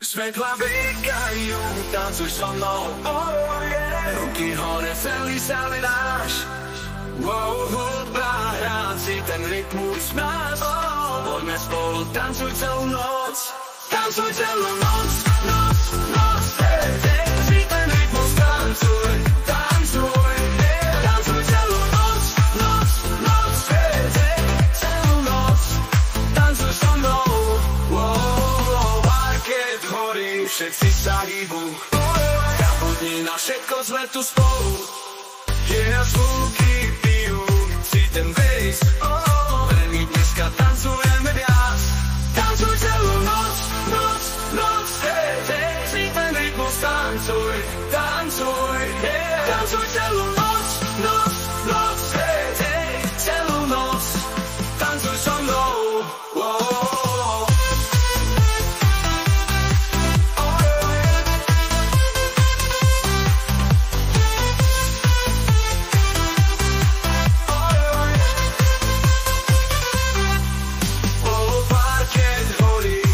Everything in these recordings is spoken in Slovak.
Svetla vykajú, tancuj so mnou, ruky hore, celý sa vedáš. Hudba hrá si ten rytmus nás, poďme spolu, tancuj celú noc. Tancuj celú noc, noc, noc, si ten rytmus tancuj, tancuj, tancuj celú noc, noc, noc, celú noc, tancuj so mnou. Parket horí, všetci sa hýbu, zabudni na všetko, sme tu spolu. Zvuky bijú, si ten bass, my dneska tancujeme viac. Tancuj celú noc, noc, noc, si ten rytmus tancuj, tancuj, tancuj celú noc, noc, noc, celú noc, tancuj so mnou.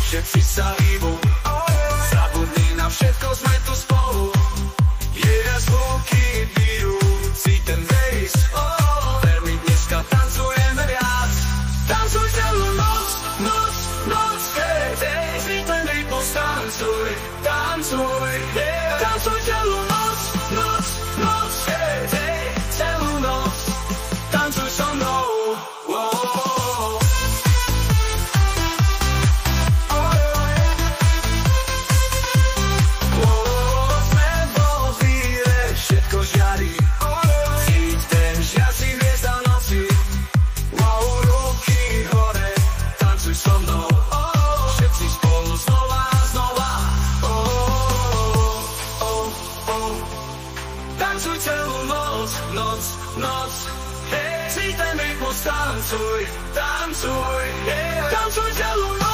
Všetci sa hýbu, zabudni na všetko, sme tu spolu. Zvuky bijú, si ten bass, my dneska tancujeme viac. Tancuj celú noc, noc, noc, si ten rytmus tancuj, tancuj, tancuj celú noc, noc, noc, celú noc, tancuj so mnou. Tancuj celú noc, noc, noc, si ten rytmus tancuj, tancuj, tancuj celú noc.